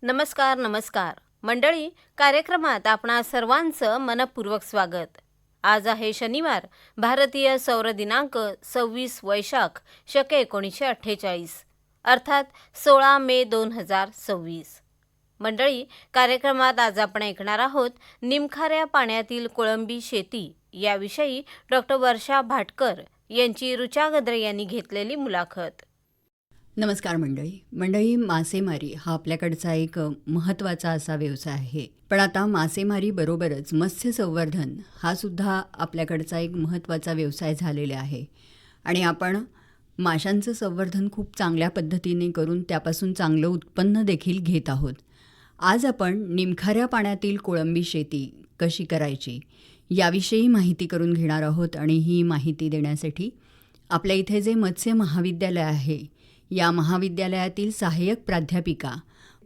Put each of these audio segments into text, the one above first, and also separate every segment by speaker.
Speaker 1: नमस्कार नमस्कार मंडळी, कार्यक्रमात आपणा सर्वांचं मनपूर्वक स्वागत. आज आहे शनिवार, भारतीय सौर दिनांक 26 वैशाख शके 1948 अर्थात 16 मे 2026. मंडळी, कार्यक्रमात आज आपण ऐकणार आहोत निमखाऱ्या पाण्यातील कोळंबी शेती याविषयी डॉक्टर वर्षा भाटकर यांची ऋचा गद्रे यांनी घेतलेली मुलाखत.
Speaker 2: नमस्कार मंडळी, मासेमारी हा आपल्याकडचा एक महत्त्वाचा असा व्यवसाय आहे. पण आता मासेमारी बरोबरच मत्स्य संवर्धन हा सुद्धा आपल्याकडचा एक महत्त्वाचा व्यवसाय झालेला आहे. आणि आपण माशांचं संवर्धन खूप चांगल्या पद्धतीने करून त्यापासून चांगलं उत्पन्न देखील घेत आहोत. आज आपण निमखाऱ्या पाण्यातील कोळंबी शेती कशी करायची याविषयी माहिती करून घेणार आहोत. आणि ही माहिती देण्यासाठी आपल्या इथे जे मत्स्य महाविद्यालय आहे या महाविद्यालयातील सहाय्यक प्राध्यापिका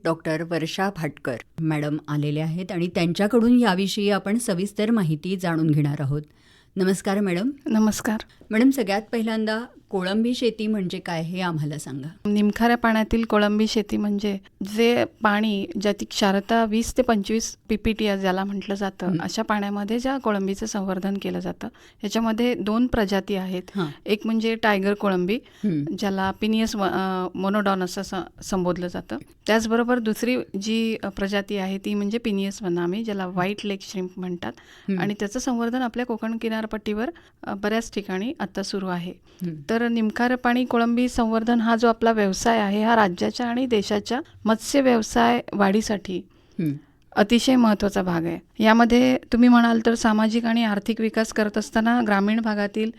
Speaker 2: डॉक्टर वर्षा भाटकर मॅडम आलेले आहेत आणि त्यांच्याकडून याविषयी आपण सविस्तर माहिती जाणून घेणार आहोत. नमस्कार मॅडम.
Speaker 3: नमस्कार
Speaker 2: मॅडम, सगळ्यात पहिल्यांदा कोळंबी शेती म्हणजे काय हे आम्हाला सांगा.
Speaker 3: निमखाऱ्या पाण्यातील कोळंबी शेती म्हणजे जे पाणी ज्याची क्षारता 20 ते 25 PPT ज्याला म्हटलं जातं, अशा पाण्यामध्ये ज्या कोळंबीचं संवर्धन केलं जातं. याच्यामध्ये 2 प्रजाती आहेत. एक म्हणजे टायगर कोळंबी, ज्याला पिनियस मोनोडॉन असं संबोधलं जातं. त्याचबरोबर दुसरी जी प्रजाती आहे ती म्हणजे पिनियस वनामी, ज्याला व्हाईट लेग श्रिम्प म्हणतात. आणि त्याचं संवर्धन आपल्या कोकण किनारपट्टीवर बऱ्याच ठिकाणी आता सुरू आहे. तर निमखारं पाणी कोळंबी संवर्धन हा जो आपला व्यवसाय आहे हा राज्याच्या आणि देशाच्या मत्स्य व्यवसाय वाढीसाठी अतिशय महत्त्वाचा भाग आहे. यामध्ये तुम्ही म्हणाल तर सामाजिक आणि आर्थिक विकास करत असताना ग्रामीण भागातील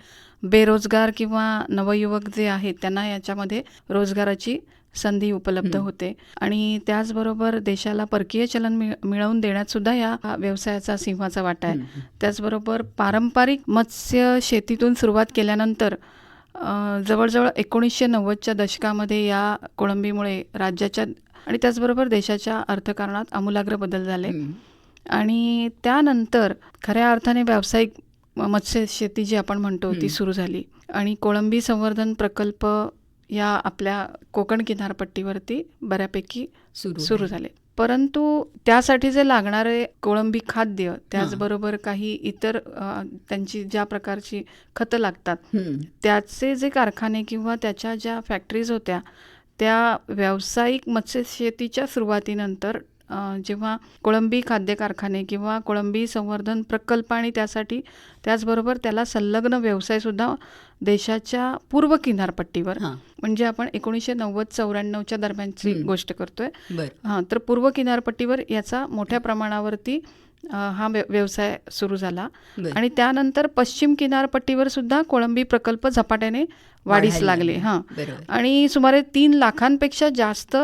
Speaker 3: बेरोजगार किंवा नवयुवक जे आहेत त्यांना याच्यामध्ये रोजगाराची संधी उपलब्ध होते. आणि त्याचबरोबर देशाला परकीय चलन मिळवून देण्यात सुद्धा या व्यवसायाचा सिंहाचा वाटा आहे. त्याचबरोबर पारंपरिक मत्स्य शेतीतून सुरुवात केल्यानंतर जवळजवळ 1990च्या दशकामध्ये या कोळंबीमुळे राज्याच्या आणि त्याचबरोबर देशाच्या अर्थकारणात आमूलाग्र बदल झाले. आणि त्यानंतर खऱ्या अर्थाने व्यावसायिक मत्स्य शेती जी आपण म्हणतो ती सुरू झाली. आणि कोळंबी संवर्धन प्रकल्प या आपल्या कोकण किनारपट्टीवरती बऱ्यापैकी सुरू झाले. परंतु त्यासाठी जे लागणारे कोळंबी खाद्य, त्याचबरोबर काही इतर त्यांची ज्या प्रकारची खतं लागतात त्याचे जे कारखाने किंवा त्याच्या ज्या फॅक्टरीज होत्या त्या व्यावसायिक मत्स्यशेतीच्या सुरुवातीनंतर जेव्हा कोळंबी खाद्य कारखाने किंवा कोळंबी संवर्धन प्रकल्प आणि त्यासाठी त्याचबरोबर त्याला संलग्न व्यवसायसुद्धा देशाच्या पूर्व किनारपट्टीवर म्हणजे आपण 1990-94च्या दरम्यानची गोष्ट करतोय. तर पूर्व किनारपट्टीवर याचा मोठ्या प्रमाणावरती हा व्यवसाय सुरू झाला. आणि त्यानंतर पश्चिम किनारपट्टीवर सुद्धा कोळंबी प्रकल्प झपाट्याने वाढीस लागले. आणि सुमारे 3 लाखांपेक्षा जास्त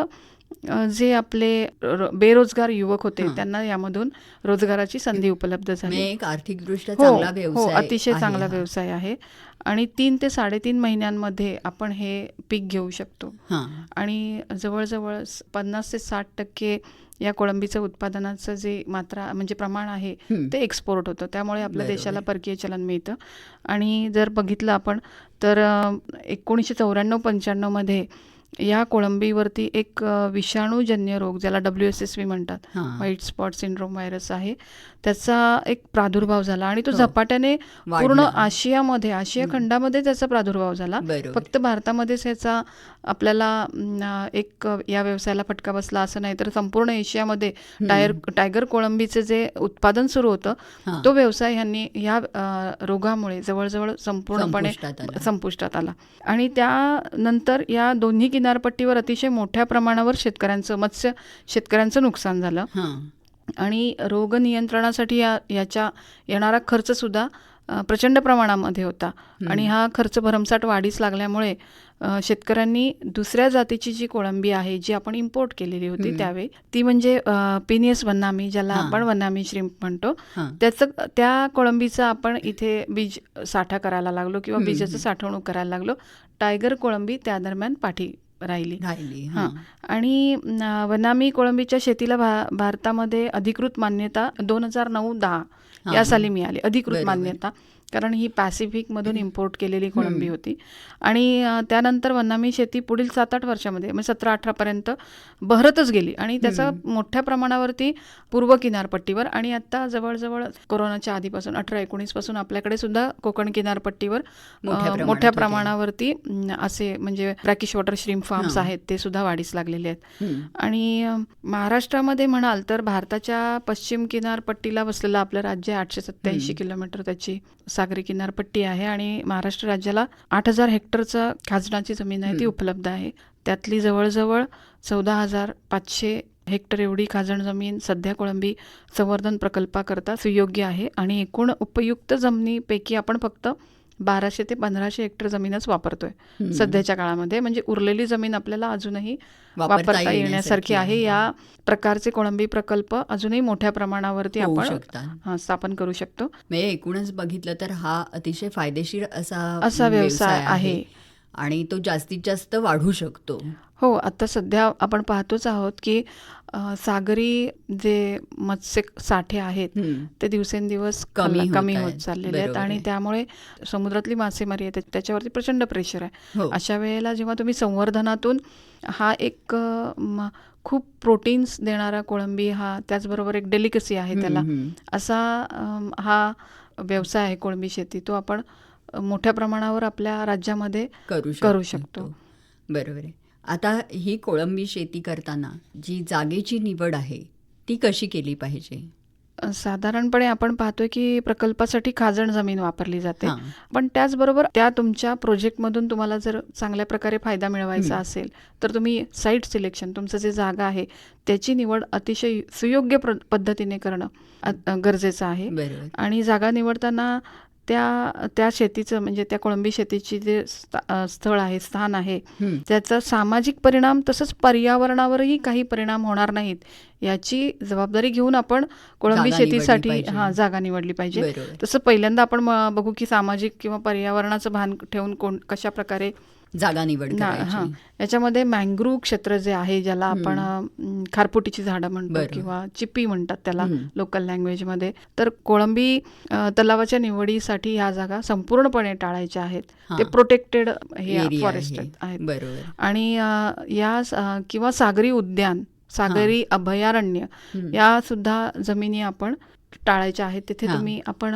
Speaker 3: जे आपले बेरोजगार युवक होते त्यांना यामधून रोजगाराची संधी उपलब्ध झाली.
Speaker 2: एक आर्थिकदृष्ट्या चांगला व्यवसाय,
Speaker 3: अतिशय चांगला व्यवसाय आहे. आणि 3 ते 3.5 महिन्यांमध्ये आपण हे पीक घेऊ शकतो. आणि जवळजवळ 50 ते 60% या कोळंबीचं उत्पादनाचं जे मात्रा म्हणजे प्रमाण आहे ते एक्सपोर्ट होतं. त्यामुळे आपल्या देशाला परकीय चलन मिळतं. आणि जर बघितलं आपण तर 1994-95 मध्ये या कोळंबीवरती एक विषाणूजन्य रोग ज्याला WSSV म्हणतात, व्हाईट स्पॉट सिंड्रोम व्हायरस आहे, त्याचा एक प्रादुर्भाव झाला. आणि तो झपाट्याने पूर्ण आशिया खंडामध्ये त्याचा प्रादुर्भाव झाला. फक्त भारतामध्येच याचा आपल्याला एक या व्यवसायाला फटका बसला असं नाही, तर संपूर्ण एशियामध्ये टायगर कोळंबीचे जे उत्पादन सुरू होतं तो व्यवसाय ह्यांनी या रोगामुळे जवळजवळ संपूर्णपणे संपुष्टात आला. आणि त्यानंतर या दोन्ही किनारपट्टीवर अतिशय मोठ्या प्रमाणावर मत्स्य शेतकऱ्यांचं नुकसान झालं. आणि रोग नियंत्रणासाठी याच्या येणारा खर्च सुद्धा प्रचंड प्रमाणामध्ये होता. आणि हा खर्च भरमसाठ वाढीस लागल्यामुळे शेतकऱ्यांनी दुसऱ्या जातीची जी कोळंबी आहे जी आपण इम्पोर्ट केलेली होती त्यावेळी, ती म्हणजे पिनियस वनामी, ज्याला आपण वनामी श्रिम्प म्हणतो, त्या कोळंबीचा आपण इथे बीज साठा करायला लागलो किंवा बीजाचं साठवणूक करायला लागलो. टायगर कोळंबी त्या दरम्यान पाठी राहिली. आणि वनामी कोळंबीच्या शेतीला भारतामध्ये अधिकृत मान्यता 2009-10 या साली मिळाली, अधिकृत मान्यता. कारण ही पॅसिफिकमधून इम्पोर्ट केलेली कोळंबी होती. आणि त्यानंतर वन्नामी शेती पुढील 7-8 वर्षामध्ये म्हणजे 17-18पर्यंत बहरतच गेली आणि त्याचा मोठ्या प्रमाणावरती पूर्व किनारपट्टीवर आणि आता जवळजवळ कोरोनाच्या आधीपासून 18-19 पासून आपल्याकडे सुद्धा कोकण किनारपट्टीवर मोठ्या प्रमाणावरती असे म्हणजे ब्रॅकिश वॉटर श्रीम फार्म्स आहेत, ते सुद्धा वाढीस लागलेले आहेत. आणि महाराष्ट्रामध्ये म्हणाल तर भारताच्या पश्चिम किनारपट्टीला बसलेलं आपलं राज्य 887 किलोमीटर त्याची सागरी किनारपट्टी आहे आणि महाराष्ट्र राज्याला 8,000 हेक्टरचं खाजणाची जमीन आहे ती उपलब्ध आहे. त्यातली जवळजवळ 14,500 हेक्टर एवढी खाजण जमीन सध्या कोळंबी संवर्धन प्रकल्पाकरता सुयोग्य आहे आणि एकूण उपयुक्त जमिनीपैकी आपण फक्त 1200 ते 1500 हेक्टर जमीनच वापरतोय सध्याच्या काळामध्ये. म्हणजे उरलेली जमीन आपल्याला अजूनही वापरता येण्यासारखी आहे. या प्रकारचे कोळंबी प्रकल्प अजूनही मोठ्या प्रमाणावरती आपण स्थापन करू शकतो.
Speaker 2: म्हणजे एकूणच बघितलं तर हा अतिशय फायदेशीर
Speaker 3: असा व्यवसाय आहे
Speaker 2: आणि तो जास्तीत जास्त वाढू शकतो.
Speaker 3: हो, आता सध्या आपण पाहतोच आहोत की सागरी जे मत्स्य साठे आहेत ते दिवसेंदिवस कमी होत चाललेले आहेत आणि त्यामुळे समुद्रातली मासेमारी आहे त्याच्यावरती प्रचंड प्रेशर आहे. अशा वेळेला जेव्हा तुम्ही संवर्धनातून हा एक खूप प्रोटीन्स देणारा कोळंबी, हा त्याचबरोबर एक डेलिकसी आहे त्याला, असा हा व्यवसाय आहे कोळंबी शेती, तो आपण मोठ्या प्रमाणावर आपल्या राज्यामध्ये करू शकतो.
Speaker 2: बरोबर आहे. आता ही कोळंबी शेती करताना जी जागेची निवड आहे ती कशी केली पाहिजे?
Speaker 3: साधारणपणे आपण पाहतोय की प्रकल्पासाठी खाजण जमीन वापरली जाते, पण त्याचबरोबर त्या तुमच्या प्रोजेक्टमधून तुम्हाला जर चांगल्या प्रकारे फायदा मिळवायचा असेल तर तुम्ही साईट सिलेक्शन, तुमचं जे जागा आहे त्याची निवड अतिशय सुयोग्य पद्धतीने करणं गरजेचं आहे. आणि जागा निवडताना त्या शेतीचं म्हणजे त्या कोळंबी शेतीची जे स्थळ आहे, स्थान आहे, त्याचा सामाजिक परिणाम तसंच पर्यावरणावरही काही परिणाम होणार नाहीत याची जबाबदारी घेऊन आपण कोळंबी शेतीसाठी जागा निवडली पाहिजे. तसं पहिल्यांदा आपण बघू की सामाजिक किंवा पर्यावरणाचं भान ठेवून कशा प्रकारे
Speaker 2: जागा निवड करायची.
Speaker 3: याच्यामध्ये मँग्रोव्ह क्षेत्र जे आहे, ज्याला आपण खारफुटीची झाडं म्हणतो किंवा चिप्पी म्हणतात त्याला लोकल लँग्वेजमध्ये, तर कोळंबी तलावाच्या निवडीसाठी ह्या जागा संपूर्णपणे टाळायच्या आहेत. ते प्रोटेक्टेड हे फॉरेस्ट आहेत. आणि या किंवा सागरी उद्यान, सागरी अभयारण्य या सुद्धा जमिनी आपण टाळायच्या आहेत. तिथे तुम्ही आपण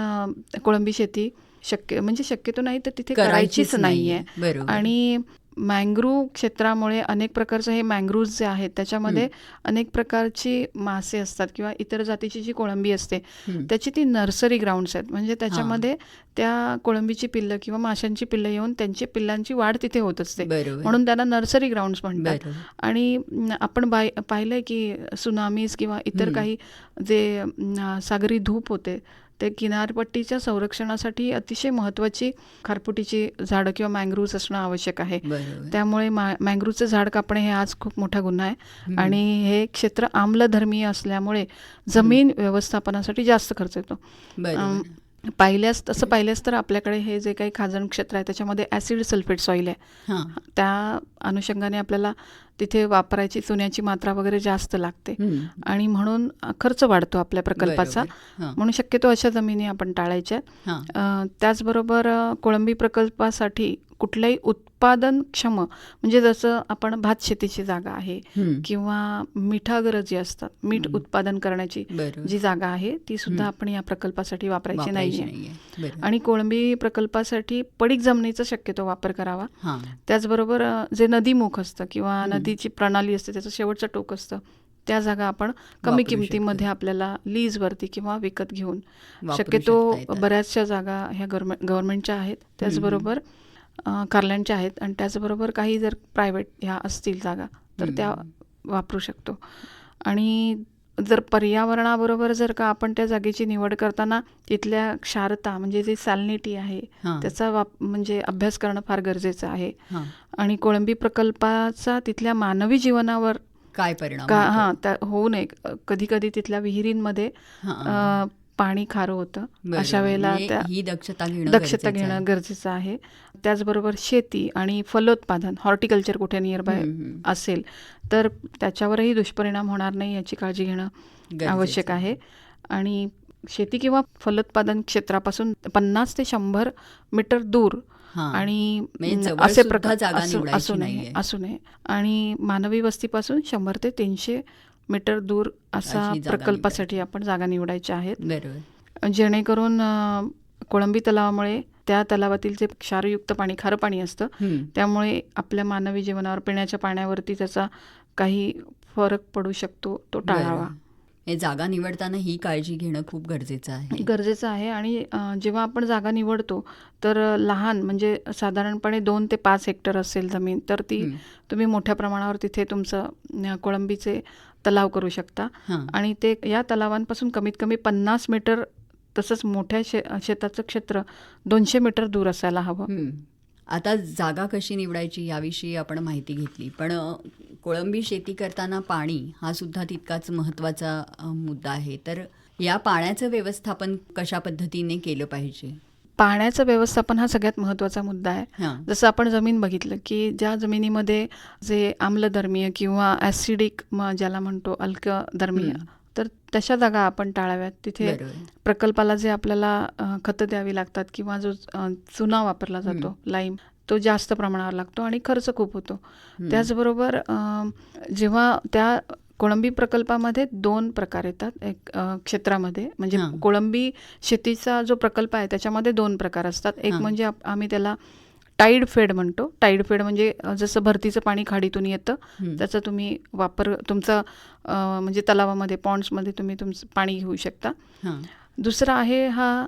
Speaker 3: कोळंबी शेती शक्यतो नाही तर तिथे करायचीच नाहीये. आणि मँग्रोव्ह क्षेत्रामुळे अनेक प्रकारचे हे मँग्रोव्ह जे आहेत त्याच्यामध्ये अनेक प्रकारची मासे असतात किंवा इतर जातीची जी कोळंबी असते त्याची ती नर्सरी ग्राउंड्स आहेत. म्हणजे त्याच्यामध्ये त्या कोळंबीची पिल्लं किंवा माशांची पिल्लं येऊन त्यांची पिल्लांची वाढ तिथे होत असते, म्हणून त्यांना नर्सरी ग्राउंड्स म्हणतात. आणि आपण पाहिलंय की सुनामीज किंवा इतर काही जे सागरी धूप होते ते किनारपट्टीच्या संरक्षणासाठी अतिशय महत्त्वाची खारफुटीची झाडं किंवा मँग्रोव्ज असणं आवश्यक आहे. त्यामुळे मँग्रोव्हचं झाड कापणे हे आज खूप मोठा गुन्हा आहे आणि हे क्षेत्र आम्लधर्मीय असल्यामुळे जमीन व्यवस्थापनासाठी जास्त खर्च येतो. पाहिल्यास तर आपल्याकडे हे जे काही खाजण क्षेत्र आहे त्याच्यामध्ये ॲसिड सल्फेट सॉईल आहे, त्या अनुषंगाने आपल्याला तिथे वापरायची चुन्याची मात्रा वगैरे जास्त लागते आणि म्हणून खर्च वाढतो आपल्या प्रकल्पाचा. म्हणून शक्यतो अशा जमिनी आपण टाळायच्या. त्याचबरोबर कोळंबी प्रकल्पासाठी कुठल्याही उत्पादनक्षम म्हणजे जसं आपण भात शेतीची जागा आहे किंवा मिठागरज जी असतात, मीठ उत्पादन करण्याची जी जागा आहे ती सुद्धा आपण या प्रकल्पासाठी वापरायची नाहीये. आणि कोळंबी प्रकल्पासाठी पडीक जमिनीचा शक्यतो वापर करावा. त्याचबरोबर जे नदीमुख असतं किंवा नदीची प्रणाली असते त्याचं शेवटचं टोक असतं, त्या जागा आपण कमी किमतीमध्ये आपल्याला लीजवरती किंवा विकत घेऊन, शक्यतो बऱ्याचशा जागा ह्या गव्हर्नमेंटच्या आहेत, त्याचबरोबर कार्लँडच्या आहेत आणि त्याचबरोबर काही जर प्रायव्हेट ह्या असतील जागा तर त्या वापरू शकतो. आणि जर पर्यावरणाबरोबर जर का आपण त्या जागेची निवड करताना तिथल्या क्षारता म्हणजे जे सॅलिनिटी आहे त्याचा म्हणजे अभ्यास करणं फार गरजेचं आहे. आणि कोळंबी प्रकल्पाचा तिथल्या मानवी जीवनावर
Speaker 2: काय परिणाम
Speaker 3: होऊ नये. कधी कधी तिथल्या विहिरींमध्ये पाणी खारं होतं, अशा वेळेला
Speaker 2: ही दक्षता
Speaker 3: घेणं गरजेचं आहे. त्याचबरोबर शेती आणि फलोत्पादन, हॉर्टिकल्चर कुठे नियरबाय असेल तर त्याच्यावरही दुष्परिणाम होणार नाही याची काळजी घेणं आवश्यक आहे. आणि शेती किंवा फलोत्पादन क्षेत्रापासून 50 ते 100 मीटर दूर
Speaker 2: हां.
Speaker 3: आणि
Speaker 2: म्हणजे जवळ
Speaker 3: असे
Speaker 2: सुद्धा
Speaker 3: प्रकार
Speaker 2: जागा निवडायची
Speaker 3: असू नये
Speaker 2: नाहीये.
Speaker 3: असू नये आणि मानवी वस्तीपासून 100 ते 300 मीटर दूर असा
Speaker 2: अशी जागा
Speaker 3: प्रकल्पासाठी आपण जागा निवडायच्या आहेत,
Speaker 2: बरोबर.
Speaker 3: जेणेकरून कोळंबी तलावामुळे त्या तलावातील जे क्षारयुक्त पाणी, खारं पाणी असतं, त्यामुळे आपल्या मानवी जीवनावर, पिण्याच्या पाण्यावरती त्याचा काही फरक पडू शकतो, तो टाळावा.
Speaker 2: बरं. हे जागा निवडताना ही काळजी घेणं खूप गरजेचं आहे.
Speaker 3: गरजेचं आहे. आणि जेव्हा आपण जागा निवडतो तर लहान म्हणजे साधारणपणे 2 ते 5 हेक्टर असेल जमीन, तर ती तुम्ही मोठ्या प्रमाणावर तिथे तुमचं कोळंबीचे तलाव करू शकता.
Speaker 2: हां.
Speaker 3: आणि ते या तलावांपासून कमीत कमी 50 मीटर, तसंच मोठ्या शेताचं क्षेत्र 200 मीटर दूर असायला हवं.
Speaker 2: आता जागा कशी निवडायची याविषयी आपण माहिती घेतली, पण कोळंबी शेती करताना पाणी हा सुद्धा तितकाच महत्त्वाचा मुद्दा आहे. तर या पाण्याचं व्यवस्थापन कशा पद्धतीने केलं पाहिजे?
Speaker 3: पाण्याचं व्यवस्थापन हा सगळ्यात महत्त्वाचा मुद्दा आहे.
Speaker 2: हां.
Speaker 3: जसं आपण जमीन बघितलं की ज्या जमिनीमध्ये जे आम्लधर्मीय किंवा ॲसिडिक ज्याला म्हणतो अल्कधर्मीय, तर तशा जागा आपण टाळाव्यात. तिथे
Speaker 2: बरोबर.
Speaker 3: प्रकल्पाला जे आपल्याला खतं द्यावी लागतात किंवा जो चुना वापरला जातो, लाईम, तो जास्त प्रमाणावर लागतो आणि खर्च खूप होतो. त्याचबरोबर जेव्हा त्या कोळंबी प्रकल्पामध्ये 2 प्रकार येतात. एक क्षेत्रामध्ये म्हणजे कोळंबी शेतीचा जो प्रकल्प आहे त्याच्यामध्ये 2 प्रकार असतात. एक म्हणजे आम्ही त्याला टाईड फेड म्हणतो. टाईड फेड म्हणजे जसं भरतीचं पाणी खाडीतून येतं त्याचा तुम्ही वापर तुमचा म्हणजे तलावामध्ये, पॉन्ड्समध्ये तुम्ही तुमचं पाणी घेऊ शकता. दुसरा आहे हा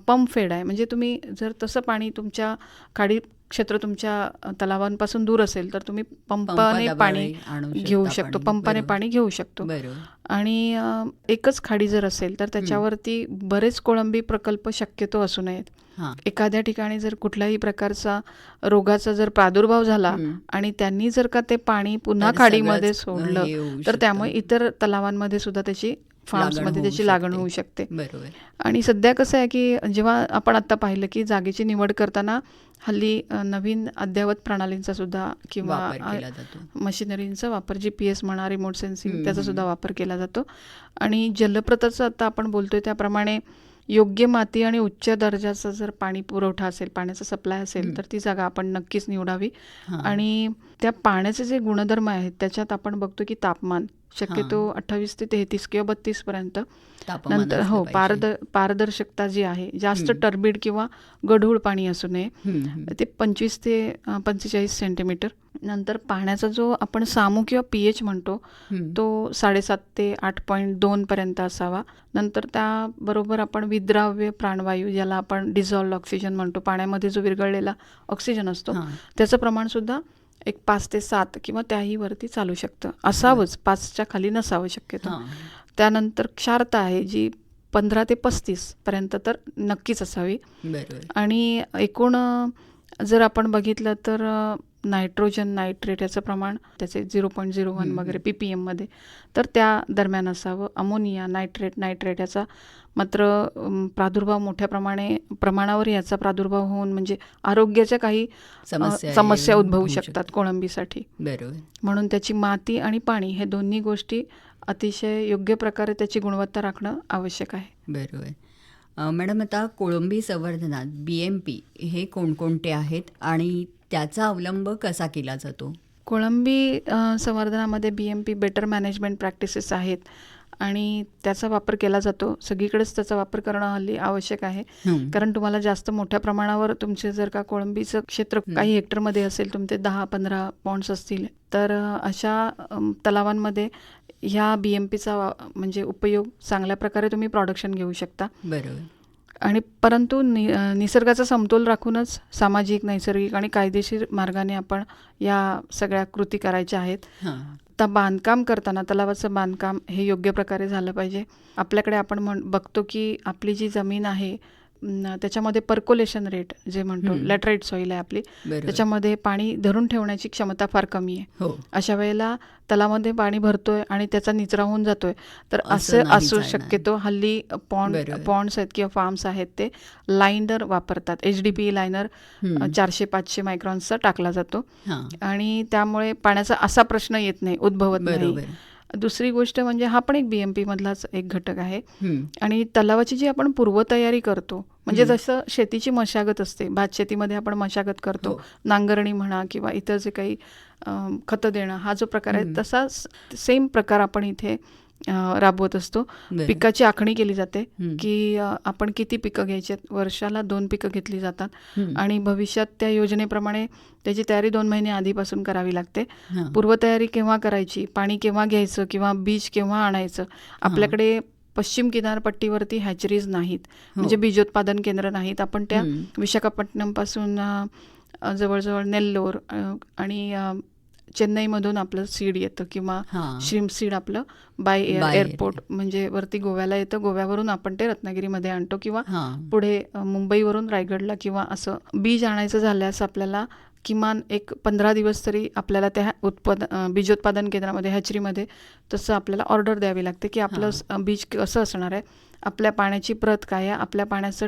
Speaker 3: पंप फेड आहे. म्हणजे तुम्ही जर तसं पाणी तुमच्या खाडी क्षेत्र तुमच्या तलावांपासून दूर असेल तर तुम्ही पंपाने पाणी घेऊ शकतो, पंपाने पाणी घेऊ शकतो. आणि एकच खाडी जर असेल तर त्याच्यावरती बरेच कोळंबी प्रकल्प शक्यतो असू नयेत. एखाद्या ठिकाणी जर कुठल्याही प्रकारचा रोगाचा जर प्रादुर्भाव झाला आणि त्यांनी जर का ते पाणी पुन्हा खाडीमध्ये सोडलं तर त्यामुळे इतर तलावांमध्ये सुद्धा त्याची, फार्म्समध्ये त्याची लागण होऊ शकते.
Speaker 2: बरोबर.
Speaker 3: आणि सध्या कसं आहे की जेव्हा आपण आता पाहिलं की जागेची निवड करताना हल्ली नवीन अद्ययावत प्रणालींचा सुद्धा किंवा मशिनरींचा वापर, GPS म्हणा, रिमोट सेन्सिंग, त्याचा सुद्धा वापर केला जातो. आणि जलप्रथाचं आता आपण बोलतोय त्याप्रमाणे योग्य माती आणि उच्च दर्जाचा जर पाणी पुरवठा असेल, पाण्याचा सप्लाय असेल, तर ती जागा आपण नक्कीच निवडावी. आणि त्या पाण्याचे जे गुणधर्म आहेत त्याच्यात आपण बघतो की तापमान शक्यतो 28 ते 33 किंवा 32 पर्यंत. नंतर पारदर्शकता जी आहे, जास्त टर्बिड किंवा गढूळ पाणी असू नये, ते 25 ते 45 सेंटीमीटर. नंतर पाण्याचा जो आपण सामू किंवा pH म्हणतो तो 7.5 ते 8.2 पर्यंत असावा. नंतर त्याबरोबर आपण विद्राव्य प्राणवायू, ज्याला आपण डिझॉल्व्ड ऑक्सिजन म्हणतो, पाण्यामध्ये जो विरघळलेला ऑक्सिजन असतो, त्याचं प्रमाण सुद्धा एक 5 ते 7 किंवा त्याही वरती चालू शकतं. असावंच, 5च्या खाली नसावं शक्यतो. त्यानंतर क्षारता आहे जी 15 ते 35 पर्यंत तर नक्कीच असावी. आणि एकूण जर आपण बघितलं तर नायट्रोजन, नायट्रेट याचं प्रमाण त्याचे 0.01 वगैरे PPM मध्ये, तर त्या दरम्यान असावं. अमोनिया, नायट्रेट याचा मात्र प्रादुर्भाव मोठ्या प्रमाणावर याचा प्रादुर्भाव होऊन म्हणजे आरोग्याच्या काही समस्या उद्भवू शकतात कोळंबीसाठी. म्हणून त्याची माती आणि पाणी हे दोन्ही गोष्टी अतिशय योग्य प्रकारे त्याची गुणवत्ता राखणं आवश्यक आहे.
Speaker 2: बरोबर. मॅडम, आता कोळंबी संवर्धनात BMP हे कोणकोणते आहेत आणि त्याचा अवलंब कसा केला जातो?
Speaker 3: कोळंबी संवर्धनामध्ये BMP बेटर मॅनेजमेंट प्रॅक्टिसेस आहेत आणि त्याचा वापर केला जातो. सगळीकडेच त्याचा वापर करणं हल्ली आवश्यक आहे. कारण तुम्हाला जास्त मोठ्या प्रमाणावर तुमचे जर का कोळंबीचं क्षेत्र काही हेक्टरमध्ये असेल, तुमचे 10-15 पॉन्ड्स असतील, तर अशा तलावांमध्ये ह्या BMPचा म्हणजे उपयोग चांगल्या प्रकारे तुम्ही प्रोडक्शन घेऊ शकता.
Speaker 2: बरोबर.
Speaker 3: आणि परंतु निसर्गाचा समतोल राखूनच सामाजिक, नैसर्गिक आणि कायदेशीर मार्गाने आपण या सगळ्या कृती करायच्या आहेत. आता बांधकाम करताना तलावाचं बांधकाम हे योग्य प्रकारे झालं पाहिजे. आपल्याकडे आपण बघतो की आपली जी जमीन आहे त्याच्यामध्ये पर्कोलेशन रेट जे म्हणतो, लॅटराइट सॉईल आहे आपली, त्याच्यामध्ये पाणी धरून ठेवण्याची क्षमता फार कमी आहे. अशा वेळेला तलावामध्ये पाणी भरतोय आणि त्याचा निचरा होऊन जातोय, तर असं असू शक्यतो. हल्ली पॉन्ड्स आहेत किंवा फार्म्स आहेत ते लाइनर वापरतात. HDPE लायनर 400-500 मायक्रॉन्सचा टाकला जातो आणि त्यामुळे पाण्याचा असा प्रश्न येत नाही, उद्भवत नाही. दुसरी गोष्ट म्हणजे हा पण एक BMP मधलाच एक घटक आहे.
Speaker 2: हं.
Speaker 3: आणि तलावाची जी आपण पूर्वतयारी करतो, म्हणजे जसं शेतीची मशागत असते, भात शेतीमध्ये आपण मशागत करतो,
Speaker 2: हो.
Speaker 3: नांगरणी म्हणा किंवा इतर जे काही खतं देणं हा जो प्रकार आहे, तसा सेम प्रकार आपण इथे राबवत असतो.
Speaker 2: बरं.
Speaker 3: पिकाची आखणी केली जाते
Speaker 2: हं.
Speaker 3: की आपण किती पिकं घ्यायची आहेत. वर्षाला 2 पिकं घेतली जातात
Speaker 2: हं.
Speaker 3: आणि भविष्यात त्या योजनेप्रमाणे त्याची तयारी 2 महिने आधीपासून करावी लागते.
Speaker 2: हां.
Speaker 3: पूर्वतयारी केव्हा करायची, पाणी केव्हा घ्यायचं किंवा बीज केव्हा आणायचं. आपल्याकडे पश्चिम किनारपट्टीवरती हॅचरीज नाहीत, म्हणजे बीजोत्पादन केंद्र नाहीत. आपण त्या विशाखापट्टणमपासून जवळजवळ नेल्लोर आणि चेन्नईमधून आपलं सीड येतं किंवा
Speaker 2: हां.
Speaker 3: श्रीम सीड आपलं by air
Speaker 2: By air.
Speaker 3: Airport म्हणजे वरती गोव्याला येतं. गोव्यावरून आपण ते रत्नागिरीमध्ये आणतो किंवा
Speaker 2: हां.
Speaker 3: पुढे मुंबईवरून रायगडला किंवा असं बीज आणायचं झाल्यास आपल्याला किमान एक 15 दिवस तरी आपल्याला त्या बीजोत्पादन केंद्रामध्ये हॅचरीमध्ये तसं आपल्याला ऑर्डर द्यावी लागते की आपलं बीज कसं असणार आहे, आपल्या पाण्याची प्रत काय आहे, आपल्या पाण्याचं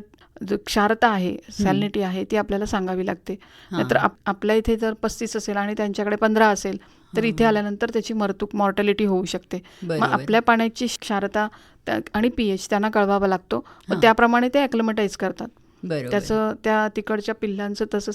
Speaker 3: जो क्षारता आहे, सॅलिनिटी आहे ती आपल्याला सांगावी लागते. नाहीतर आपल्या इथे जर 35 असेल आणि त्यांच्याकडे 15 असेल तर इथे आल्यानंतर त्याची मॉर्टॅलिटी होऊ शकते. मग आपल्या पाण्याची क्षारता आणि pH त्यांना कळवावा लागतो. मग त्याप्रमाणे ते ॲक्लिमेटाईज करतात.
Speaker 2: बरोबर.
Speaker 3: त्याचं त्या तिकडच्या पिल्लांचं तसं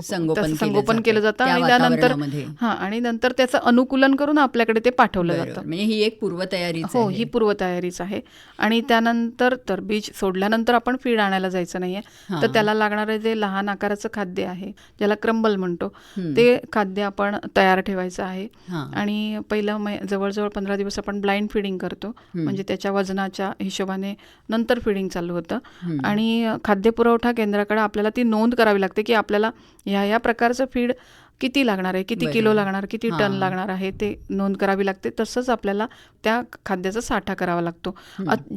Speaker 2: संगोपन
Speaker 3: केलं जातं
Speaker 2: त्या
Speaker 3: आणि त्यानंतर
Speaker 2: वातावरणामध्ये.
Speaker 3: आणि नंतर त्याचं अनुकूलन करून आपल्याकडे ते पाठवलं
Speaker 2: बरोबर.
Speaker 3: जातं.
Speaker 2: म्हणजे ही एक पूर्वतयारीच
Speaker 3: हो,
Speaker 2: आहे.
Speaker 3: ही पूर्वतयारीच आहे. आणि त्यानंतर तर बीज सोडल्यानंतर आपण फीड आणायला जायचं नाहीये. तर त्याला लागणारं जे लहान आकाराचं खाद्य आहे, ज्याला क्रंबल म्हणतो, ते खाद्य आपण तयार ठेवायचं आहे.
Speaker 2: हां.
Speaker 3: आणि पहिलं जवळजवळ 15 दिवस आपण ब्लाइंड फीडिंग करतो, म्हणजे त्याच्या वजनाच्या हिशोबाने नंतर फीडिंग चालू होतं. आणि खाद्यपुरवठा केंद्राकडे आपल्याला ती नोंद करावी लागते की आपल्याला ह्या प्रकारचं फीड किती लागणार आहे, किती किलो लागणार, किती टन लागणार आहे, ते नोंद करावी लागते. तसंच आपल्याला त्या खाद्याचा साठा करावा लागतो.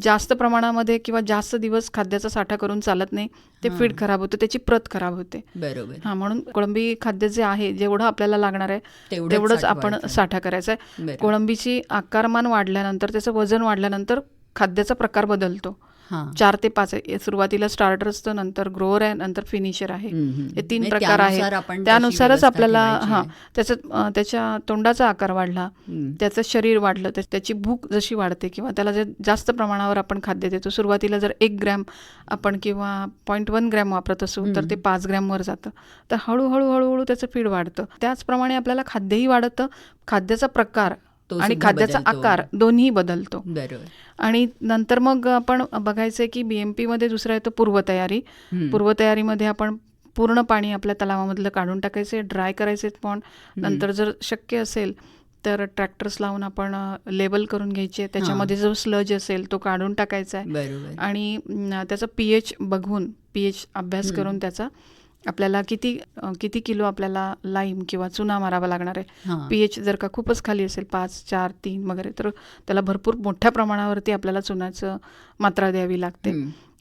Speaker 3: जास्त प्रमाणामध्ये किंवा जास्त दिवस खाद्याचा साठा करून चालत नाही, ते फीड खराब होतं, त्याची प्रत खराब होते.
Speaker 2: बरोबर.
Speaker 3: म्हणून कोळंबी खाद्य जे आहे, जेवढं आपल्याला लागणार आहे तेवढंच आपण साठा करायचा आहे. कोळंबीची आकारमान वाढल्यानंतर, त्याचं वजन वाढल्यानंतर खाद्याचा प्रकार बदलतो. 4 ते 5 सुरुवातीला स्टार्टर असतं, नंतर ग्रोअर आहे, नंतर फिनिशर आहे. हे 3 प्रकार आहेत. त्यानुसारच आपल्याला त्याच्या तोंडाचा आकार वाढला, त्याचं शरीर वाढलं, त्याची भूक जशी वाढते किंवा त्याला जे जास्त प्रमाणावर आपण खाद्य देतो. सुरुवातीला जर 1 ग्रॅम आपण किंवा 0.1 ग्रॅम वापरत असू तर ते 5 ग्रॅमवर जातं. तर हळूहळू त्याचं फीड वाढतं. त्याचप्रमाणे आपल्याला खाद्यही वाढतं, खाद्याचा प्रकार आणि खाद्याचा आकार दोन्ही बदलतो. आणि नंतर मग आपण बघायचं की BMP मध्ये दुसरं येतं पूर्वतयारी. पूर्वतयारीमध्ये आपण पूर्ण पाणी आपल्या तलावामधलं काढून टाकायचे, ड्राय करायचे पॉन्ड. नंतर जर शक्य असेल तर ट्रॅक्टर्स लावून आपण लेबल करून घ्यायचे, त्याच्यामध्ये जो स्लज असेल तो काढून टाकायचा आहे. आणि त्याचा pH बघून, pH अभ्यास करून त्याचा आपल्याला किती किलो आपल्याला लाईम किंवा चुना मारावा लागणार आहे. pH जर का खूपच खाली असेल 5, 4, 3 वगैरे तर त्याला भरपूर मोठ्या प्रमाणावरती आपल्याला चुनाचं मात्रा द्यावी लागते.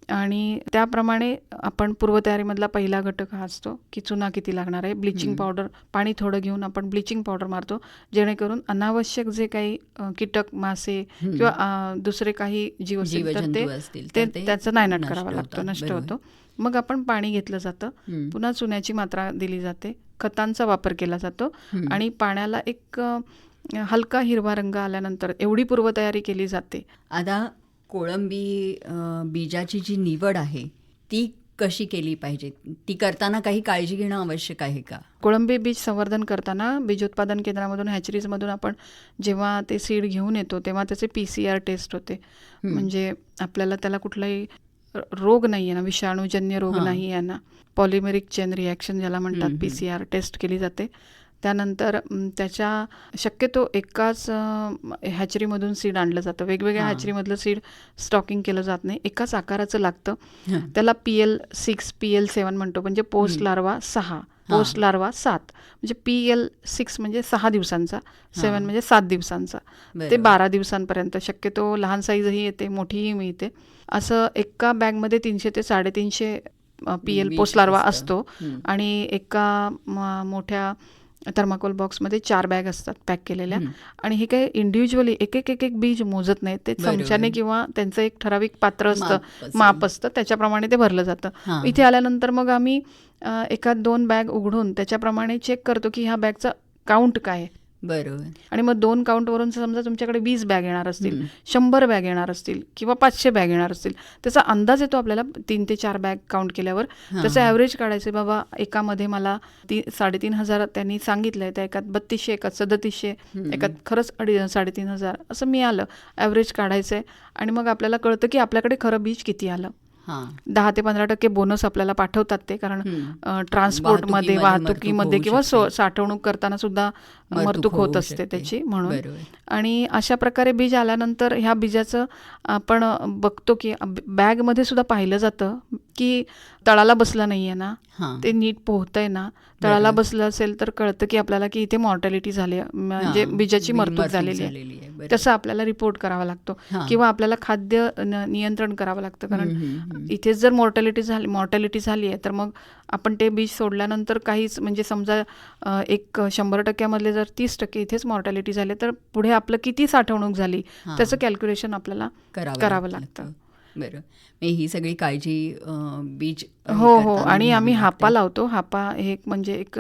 Speaker 3: आणि त्याप्रमाणे आपण पूर्वतयारीमधला पहिला घटक हा असतो की चुना किती लागणार आहे. ब्लिचिंग पावडर, पाणी थोडं घेऊन आपण ब्लिचिंग पावडर मारतो, जेणेकरून अनावश्यक जे काही कीटक, मासे किंवा दुसरे काही जीव असतील ते त्याचं नायनाट करावा लागतो, नष्ट होतो. मग आपण पाणी घेतलं जातं, पुन्हा चुन्याची मात्रा दिली जाते, खतांचा वापर केला जातो आणि पाण्याला एक हलका हिरवा रंग आल्यानंतर एवढी पूर्वतयारी केली जाते.
Speaker 2: आता कोळंबी बीजाची जी निवड आहे ती कशी केली पाहिजे, ती करताना काही काळजी घेणं आवश्यक आहे का?
Speaker 3: कोळंबी बीज संवर्धन करताना बीजोत्पादन केंद्रामधून, हॅचरीजमधून आपण जेव्हा ते सीड घेऊन येतो तेव्हा त्याचे PCR टेस्ट होते. म्हणजे आपल्याला त्याला कुठलाही रोग नाही आहे ना, विषाणूजन्य रोग नाही आहे ना, पॉलिमेरिक चेन रिॲक्शन ज्याला म्हणतात, PCR टेस्ट केली जाते. त्यानंतर त्याच्या शक्यतो एकाच हॅचरीमधून सीड आणलं जातं, वेगवेगळ्या हॅचरीमधलं सीड स्टॉकिंग केलं जात नाही, एकाच आकाराचं लागतं. त्याला PL6, PL7 म्हणतो, म्हणजे पोस्ट लार्वा 6, पोस्ट लार्वा 7, म्हणजे PL6 म्हणजे 6 दिवसांचा, 7 म्हणजे 7 दिवसांचा, ते 12 दिवसांपर्यंत. शक्यतो लहान साईजही येते, मोठीही मिळते. असं एका बॅगमध्ये 300 ते 350 PL पोस्ट लार्वा असतो. आणि एका मोठ्या थर्माकोल बॉक्समध्ये 4 बॅग असतात पॅक केलेल्या. आणि हे काही इंडिव्हिज्युअली एक बीज मोजत नाहीत, ते चमच्याने किंवा त्यांचं एक ठराविक पात्र असतं, माप असतं, त्याच्याप्रमाणे ते भरलं जातं. इथे आल्यानंतर मग आम्ही 1-2 बॅग उघडून त्याच्याप्रमाणे चेक करतो की ह्या बॅगचा काउंट काय आहे.
Speaker 2: बरोबर.
Speaker 3: आणि मग 2 काउंटवरून समजा तुमच्याकडे 20 बॅग येणार असतील, 100 बॅग येणार असतील किंवा 500 बॅग येणार असतील, त्याचा अंदाज येतो आपल्याला 3 ते 4 बॅग काउंट केल्यावर. त्याचं ॲव्हरेज काढायचं, बाबा एकामध्ये मला 3,500 त्यांनी सांगितलंय, त्या एकात 3200, एकात 3700, एकात खरंच 3,500 असं मिळालं. ॲव्हरेज काढायचं आहे आणि मग आपल्याला कळतं की आपल्याकडे खरं बीज किती आलं. 10 ते 15% बोनस आपल्याला पाठवतात ते, कारण ट्रान्सपोर्टमध्ये, वाहतुकीमध्ये किंवा साठवणूक करताना सुद्धा मरतूक होत असते त्याची, म्हणून. आणि अशा प्रकारे बीज आल्यानंतर ह्या बीजाचं आपण बघतो की बॅगमध्ये सुद्धा पाहिलं जातं की तळाला बसलं नाहीये ना, ते नीट पोहतंय ना. तळाला बसलं असेल तर कळतं की आपल्याला की इथे मॉर्टॅलिटी झाली, म्हणजे बीजाची मरतूक झालेली आहे. तसं आपल्याला रिपोर्ट करावा लागतो किंवा आपल्याला खाद्य नियंत्रण करावं लागतं, कारण इथेच जर मॉर्टॅलिटी झाली आहे तर मग आपण ते बीज सोडल्यानंतर काहीच, म्हणजे समजा 100% जर 30% इथेच मॉर्टॅलिटी झाली तर पुढे आपलं किती साठवणूक झाली त्याचं कॅल्क्युलेशन आपल्याला करावं लागतं.
Speaker 2: बरं. ही सगळी काळजी बीज
Speaker 3: हो. आणि आम्ही हापा लावतो. हापा हे म्हणजे एक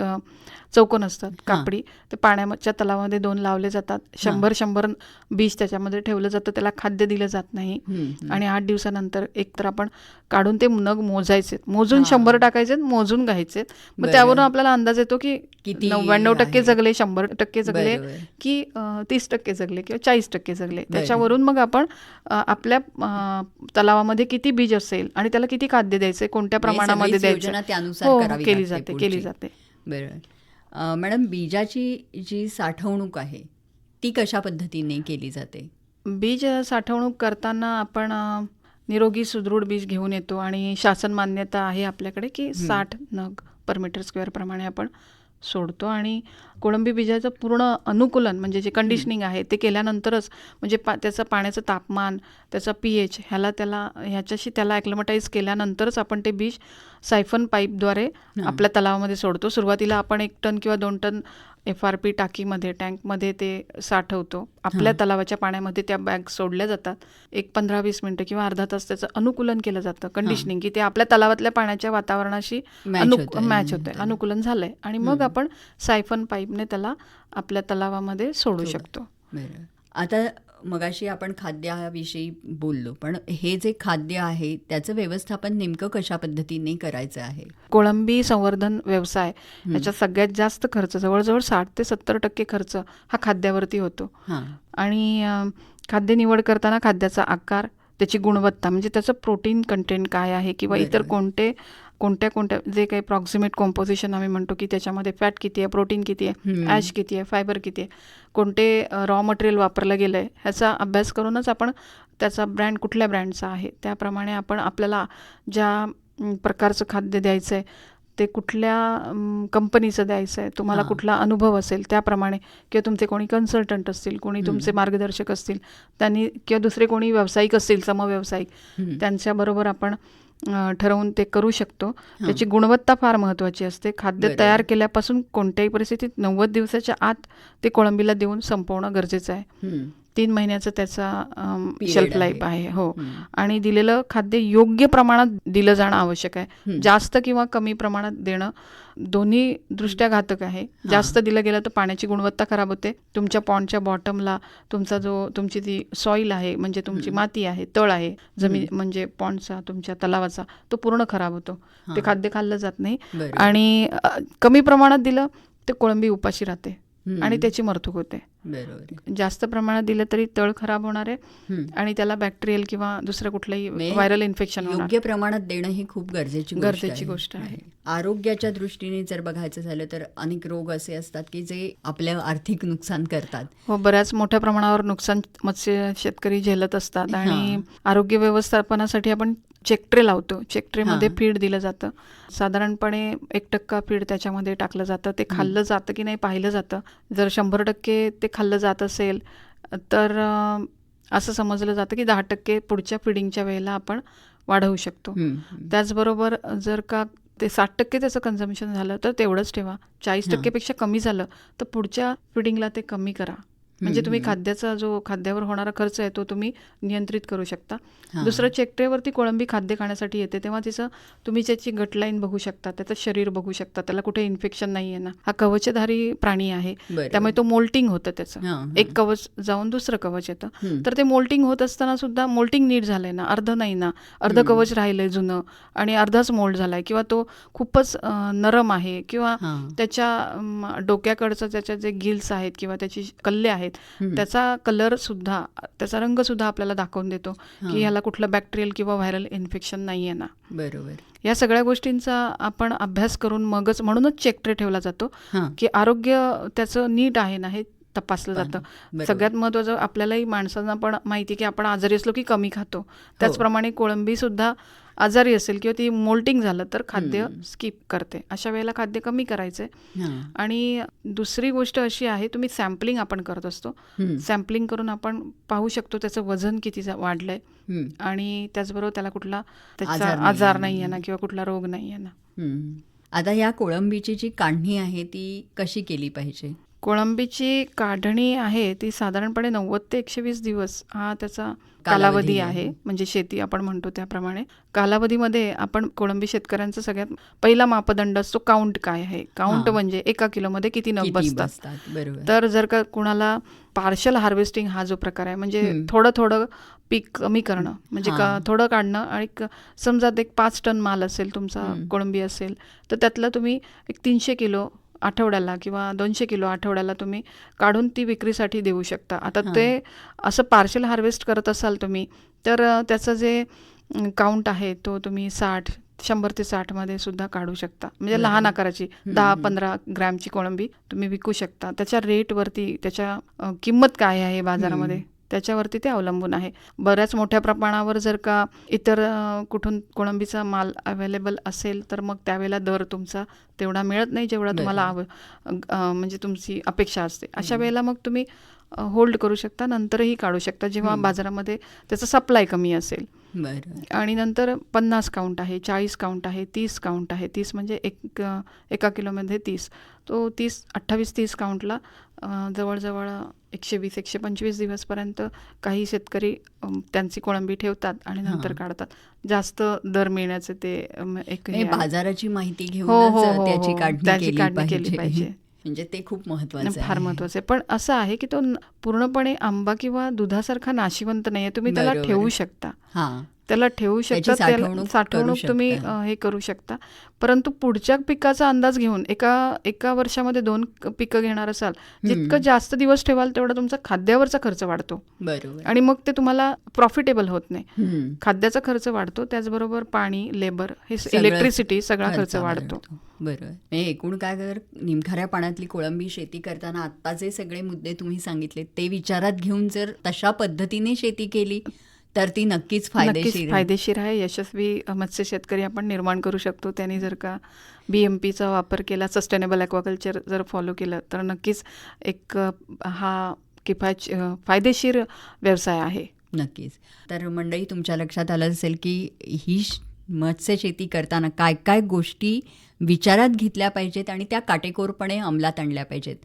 Speaker 3: चौकोन असतात कापडी, ते पाण्याच्या तलावामध्ये 2 लावले जातात. 100 बीज त्याच्यामध्ये ठेवलं जातं, त्याला खाद्य दिलं जात नाही. आणि 8 दिवसानंतर एकतर आपण काढून ते नग मोजायचे, मोजून 100 टाकायचे, मोजून घ्यायचे. मग त्यावरून आपल्याला अंदाज येतो की 99% जगले, 100% जगले की 30% जगले किंवा 40% जगले. त्याच्यावरून मग आपण आपल्या तलावामध्ये किती बीज असेल आणि त्याला किती खाद्य द्यायचे, कोणत्या प्रमाणामध्ये द्यायचं, केली जाते.
Speaker 2: बरोबर. मॅडम, बीजाची जी साठवणूक आहे ती कशा पद्धतीने केली जाते?
Speaker 3: बीज साठवणूक करताना आपण निरोगी सुदृढ बीज घेऊन येतो आणि शासन मान्यता आहे आपल्याकडे की 60 नग पर मीटर स्क्वेअर प्रमाणे आपण सोडतो. आणि कोळंबी बीजाचं पूर्ण अनुकूलन, म्हणजे जे कंडिशनिंग आहे ते केल्यानंतरच, म्हणजे त्याचं पाण्याचं तापमान, त्याचा pH ह्याच्याशी त्याला ॲक्लिमटाईज केल्यानंतरच आपण ते बीज सायफन पाईपद्वारे आपल्या तलावामध्ये सोडतो. सुरुवातीला आपण 1 टन किंवा 2 टन FRP टाकीमध्ये, टँकमध्ये ते साठवतो. आपल्या तलावाच्या पाण्यामध्ये त्या बॅग सोडल्या जातात. 15-20 मिनिटं किंवा अर्धा तास त्याचं अनुकूलन केलं जातं, कंडिशनिंग, की ते आपल्या तलावातल्या पाण्याच्या वातावरणाशी मॅच होतंय, अनुकूलन झालंय. आणि मग आपण सायफन पाईपने त्याला आपल्या तलावामध्ये सोडू शकतो.
Speaker 2: आता मगाशी आपण खाद्याविषयी बोललो, पण हे जे खाद्य आहे त्याचं व्यवस्थापन नेमकं कशा पद्धतीने करायचं आहे?
Speaker 3: कोळंबी संवर्धन व्यवसाय याच्यात सगळ्यात जास्त खर्च, जवळजवळ 60 ते 70% खर्च हा खाद्यावरती होतो. आणि खाद्य निवड करताना खाद्याचा आकार, त्याची गुणवत्ता, म्हणजे त्याचं प्रोटीन कंटेंट काय आहे किंवा इतर कोणत्या जे काही प्रॉक्सिमेट कॉम्पोजिशन आम्ही म्हणतो की त्याच्यामध्ये फॅट किती आहे, प्रोटीन किती आहे, ॲश किती आहे, फायबर किती आहे, कोणते रॉ मटेरियल वापरलं गेलं आहे, ह्याचा अभ्यास करूनच आपण त्याचा ब्रँड कुठल्या ब्रँडचा आहे त्याप्रमाणे आपण आपल्याला ज्या प्रकारचं खाद्य द्यायचं आहे ते कुठल्या कंपनीचं द्यायचं आहे, तुम्हाला कुठला अनुभव असेल त्याप्रमाणे, किंवा तुमचे कोणी कन्सल्टंट असतील, कोणी तुमचे मार्गदर्शक असतील त्यांनी, किंवा दुसरे कोणी व्यावसायिक असतील, समव्यावसायिक, त्यांच्याबरोबर आपण ठरवून ते करू शकतो. त्याची गुणवत्ता फार महत्त्वाची असते. खाद्य तयार केल्यापासून कोणत्याही परिस्थितीत 90 दिवसाच्या आत ते कोळंबीला देऊन संपवणं गरजेचं आहे. 3 महिन्याचं त्याचा शेल्फ लाईफ आहे. हो. आणि दिलेलं खाद्य योग्य प्रमाणात दिलं जाणं आवश्यक आहे. जास्त किंवा कमी प्रमाणात देणं दोन्ही दृष्ट्या घातक आहे. जास्त दिलं गेलं तर पाण्याची गुणवत्ता खराब होते. तुमच्या पॉन्डच्या बॉटमला तुमची ती सॉईल आहे, म्हणजे तुमची माती आहे, तळ आहे, जमीन म्हणजे पॉन्डचा, तुमच्या तलावाचा, तो पूर्ण खराब होतो. ते खाद्य खाल्लं जात नाही. आणि कमी प्रमाणात दिलं तर कोळंबी उपाशी राहते आणि त्याची मरतूक होते. जास्त प्रमाणात दिलं तरी तळ खराब होणार आहे आणि त्याला बॅक्टेरियल किंवा दुसरं कुठलंही व्हायरल इन्फेक्शन होणार.
Speaker 2: योग्य प्रमाणात देणं ही खूप गरजेची गोष्ट आहे. आरोग्याच्या दृष्टीने जर बघायचं झालं तर अनेक रोग असे असतात की जे आपल्या आर्थिक नुकसान करतात.
Speaker 3: हो, बऱ्याच मोठ्या प्रमाणावर नुकसान मत्स्य शेतकरी झेलत असतात. आणि आरोग्य व्यवस्थापनासाठी आपण चेकट्रे लावतो. चेकट्रेमध्ये फीड दिलं जातं. साधारणपणे 1% फीड त्याच्यामध्ये टाकलं जातं. ते खाल्लं जातं की नाही पाहिलं जातं. जर 100% ते खाल्लं जात असेल तर असं समजलं जातं की 10% पुढच्या फिडिंगच्या वेळेला आपण वाढवू शकतो. त्याचबरोबर जर का ते 60% त्याचं कन्झम्पशन झालं तर तेवढंच ठेवा. 40% पेक्षा कमी झालं तर पुढच्या फिडिंगला ते कमी करा. म्हणजे तुम्ही खाद्याचा जो खाद्यावर होणारा खर्च आहे तो तुम्ही नियंत्रित करू शकता.
Speaker 2: हां.
Speaker 3: दुसरं, चेकट्रेवरती कोळंबी खाद्य खाण्यासाठी येते तेव्हा तुम्ही त्याची गटलाईन बघू शकता, त्याचं शरीर बघू शकता, त्याला कुठे इन्फेक्शन नाही आहे ना. हा कवचधारी प्राणी आहे,
Speaker 2: बरोबर. त्यामुळे
Speaker 3: त्यामुळे तो मोल्टिंग होतं त्याचं.
Speaker 2: हां, हां.
Speaker 3: एक कवच जाऊन दुसरं कवच येतं.
Speaker 2: हं.
Speaker 3: तर ते मोल्टिंग होत असताना सुद्धा मोल्टिंग नीट झालंय ना, अर्ध नाही ना, अर्ध कवच राहिलंय जुनं आणि अर्धाच मोल्ड झालाय, किंवा तो खूपच नरम आहे, किंवा
Speaker 2: हां.
Speaker 3: त्याच्या डोक्याकडचं त्याच्या जे गिल्स आहेत किंवा त्याची कल्ले आहेत त्याचा कलर सुद्धा, त्याचा रंग सुद्धा आपल्याला दाखवून देतो की ह्याला कुठलं बॅक्टेरियल किंवा व्हायरल इन्फेक्शन नाही आहे ना.
Speaker 2: बरोबर.
Speaker 3: या सगळ्या गोष्टींचा आपण अभ्यास करून म्हणूनच चेक ट्रे ठेवला जातो
Speaker 2: हां.
Speaker 3: की आरोग्य त्याचं नीट आहे ना हे तपासलं जातं.
Speaker 2: बरोबर.
Speaker 3: सगळ्यात महत्त्वाचं, आपल्यालाही माणसांना पण माहिती की आपण आजारी असलो की कमी खातो, त्याचप्रमाणे कोळंबी सुद्धा आजारी असेल किंवा ती मोल्टिंग झालं तर खाद्य स्किप करते. अशा वेळेला खाद्य कमी करायचं.
Speaker 2: हां.
Speaker 3: आणि दुसरी गोष्ट अशी आहे, तुम्ही सॅम्पलिंग आपण करत असतो. सॅम्पलिंग करून आपण पाहू शकतो त्याचं वजन किती वाढलंय आणि त्याचबरोबर त्याला कुठला त्याचा आजार नाही आहे ना किंवा कुठला रोग नाही आहे ना.
Speaker 2: आता या कोळंबीची जी काढणी आहे ती कशी केली पाहिजे?
Speaker 3: कोळंबीची काढणी आहे ती साधारणपणे 90 ते 120 दिवस हा त्याचा कालावधी आहे. म्हणजे शेती आपण म्हणतो त्याप्रमाणे कालावधीमध्ये आपण कोळंबी शेतकऱ्यांचा सगळ्यात पहिला मापदंड असतो काउंट काय आहे. काउंट म्हणजे 1 किलोमध्ये किती नग बसतात.
Speaker 2: बरोबर.
Speaker 3: तर जर का कुणाला पार्शल हार्वेस्टिंग हा जो प्रकार आहे, म्हणजे थोडं थोडं पीक कमी करणं, म्हणजे थोडं काढणं, आणि समजा एक 5 टन माल असेल तुमचा, कोळंबी असेल, तर त्यातलं तुम्ही एक 300 किलो आठवड्याला किंवा 200 किलो आठवड्याला तुम्ही काढून ती विक्रीसाठी देऊ शकता. आता ते असं पार्शल हार्वेस्ट करत असाल तुम्ही तर त्याचं जे काउंट आहे तो तुम्ही 100 ते 60 मध्ये सुद्धा काढू शकता. म्हणजे लहान आकाराची 10-15 ग्रॅमची कोळंबी तुम्ही विकू शकता. त्याच्या रेटवरती, त्याच्या किंमत काय आहे बाजारामध्ये त्याच्यावरती ते अवलंबून आहे. बऱ्याच मोठ्या प्रमाणावर जर का इतर कुठून कोळंबीचा माल अवेलेबल असेल तर मग त्यावेळेला दर तुमचा तेवढा मिळत नाही जेवढा तुम्हाला म्हणजे तुमची अपेक्षा असते. अशा वेळेला मग तुम्ही होल्ड करू शकता, नंतरही काढू शकता जेव्हा बाजारामध्ये त्याचा सप्लाय कमी असेल. आणि नंतर 50 काउंट आहे, 40 काउंट आहे, 30 काउंट आहे. 30 म्हणजे 1 किलोमध्ये 30, तो 28-30 काउंटला जवळजवळ 120-125 दिवसपर्यंत काही शेतकरी त्यांची कोळंबी ठेवतात आणि नंतर काढतात. जास्त दर मिळण्याचे ते एक
Speaker 2: बाजाराची माहिती घेऊन त्याची काढणी केली पाहिजे. म्हणजे ते खूप महत्त्वाचं,
Speaker 3: फार महत्त्वाचं आहे. पण असं आहे की तो पूर्णपणे आंबा किंवा दुधासारखा नाशिवंत नाहीये. तुम्ही त्याला ठेवू शकता, त्याला ठेवू शकता, साठवणूक तुम्ही हे करू शकता. परंतु पुढच्या पिकाचा अंदाज घेऊन एका वर्षामध्ये 2 पिकं घेणार असाल, जितकं जास्त दिवस ठेवाल तेवढा तुमचा खाद्यावरचा खर्च वाढतो.
Speaker 2: बरोबर.
Speaker 3: आणि मग ते तुम्हाला प्रॉफिटेबल होत नाही. खाद्याचा खर्च वाढतो, त्याचबरोबर पाणी, लेबर, हे इलेक्ट्रिसिटी सगळा खर्च वाढतो.
Speaker 2: बरोबर. एकूण काय कर, निमखाऱ्या पाण्यातली कोळंबी शेती करताना आता जे सगळे मुद्दे तुम्ही सांगितले ते विचारात घेऊन जर तशा पद्धतीने शेती केली तर ती नक्कीच
Speaker 3: फायदेशीर आहे. यशस्वी मत्स्य शेतकरी आपण निर्माण करू शकतो. त्यांनी जर का BMPचा वापर केला, सस्टेनेबल ॲक्वाकल्चर जर फॉलो केलं तर नक्कीच एक हा फायदेशीर व्यवसाय आहे.
Speaker 2: नक्कीच. तर मंडळी, तुमच्या लक्षात आलं असेल की ही मत्स्य शेती करताना काय काय गोष्टी विचारात घेतल्या पाहिजेत आणि त्या काटेकोरपणे अंमलात आणल्या पाहिजेत.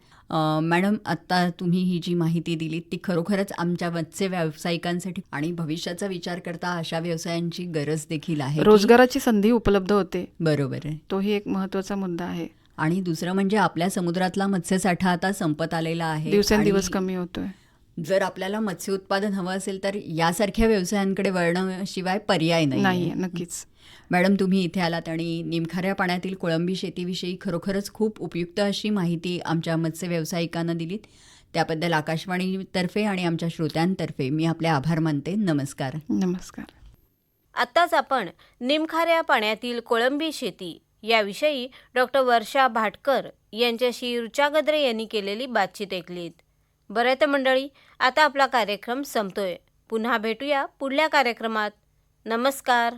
Speaker 2: मॅडम, आत्ता तुम्ही ही जी माहिती दिली ती खरोखरच आमच्या मत्स्य व्यावसायिकांसाठी आणि भविष्याचा विचार करता अशा व्यवसायांची गरज देखील आहे.
Speaker 3: रोजगाराची संधी उपलब्ध होते.
Speaker 2: बरोबर आहे.
Speaker 3: तोही एक महत्त्वाचा मुद्दा आहे.
Speaker 2: आणि दुसरं म्हणजे आपल्या समुद्रातला मत्स्यसाठा आता संपत आलेला आहे,
Speaker 3: दिवसेंदिवस कमी होतोय.
Speaker 2: जर आपल्याला मत्स्य उत्पादन हवं असेल तर यासारख्या व्यवसायांकडे वळण्याशिवाय पर्याय नाही.
Speaker 3: नक्कीच.
Speaker 2: मॅडम, तुम्ही इथे आलात आणि निमखाऱ्या पाण्यातील कोळंबी शेतीविषयी खरोखरच खूप उपयुक्त अशी माहिती आमच्या मत्स्य व्यावसायिकांना दिलीत. त्याबद्दल आकाशवाणीतर्फे आणि आमच्या श्रोत्यांतर्फे मी आपले आभार मानते. नमस्कार.
Speaker 3: नमस्कार.
Speaker 1: आत्ताच आपण निमखाऱ्या पाण्यातील कोळंबी शेती याविषयी डॉक्टर वर्षा भाटकर यांच्याशी ऋचा गद्रे यांनी केलेली बातचीत ऐकलीत. बरं तर मंडळी, आता आपला कार्यक्रम संपतोय. पुन्हा भेटूया पुढल्या कार्यक्रमात. नमस्कार.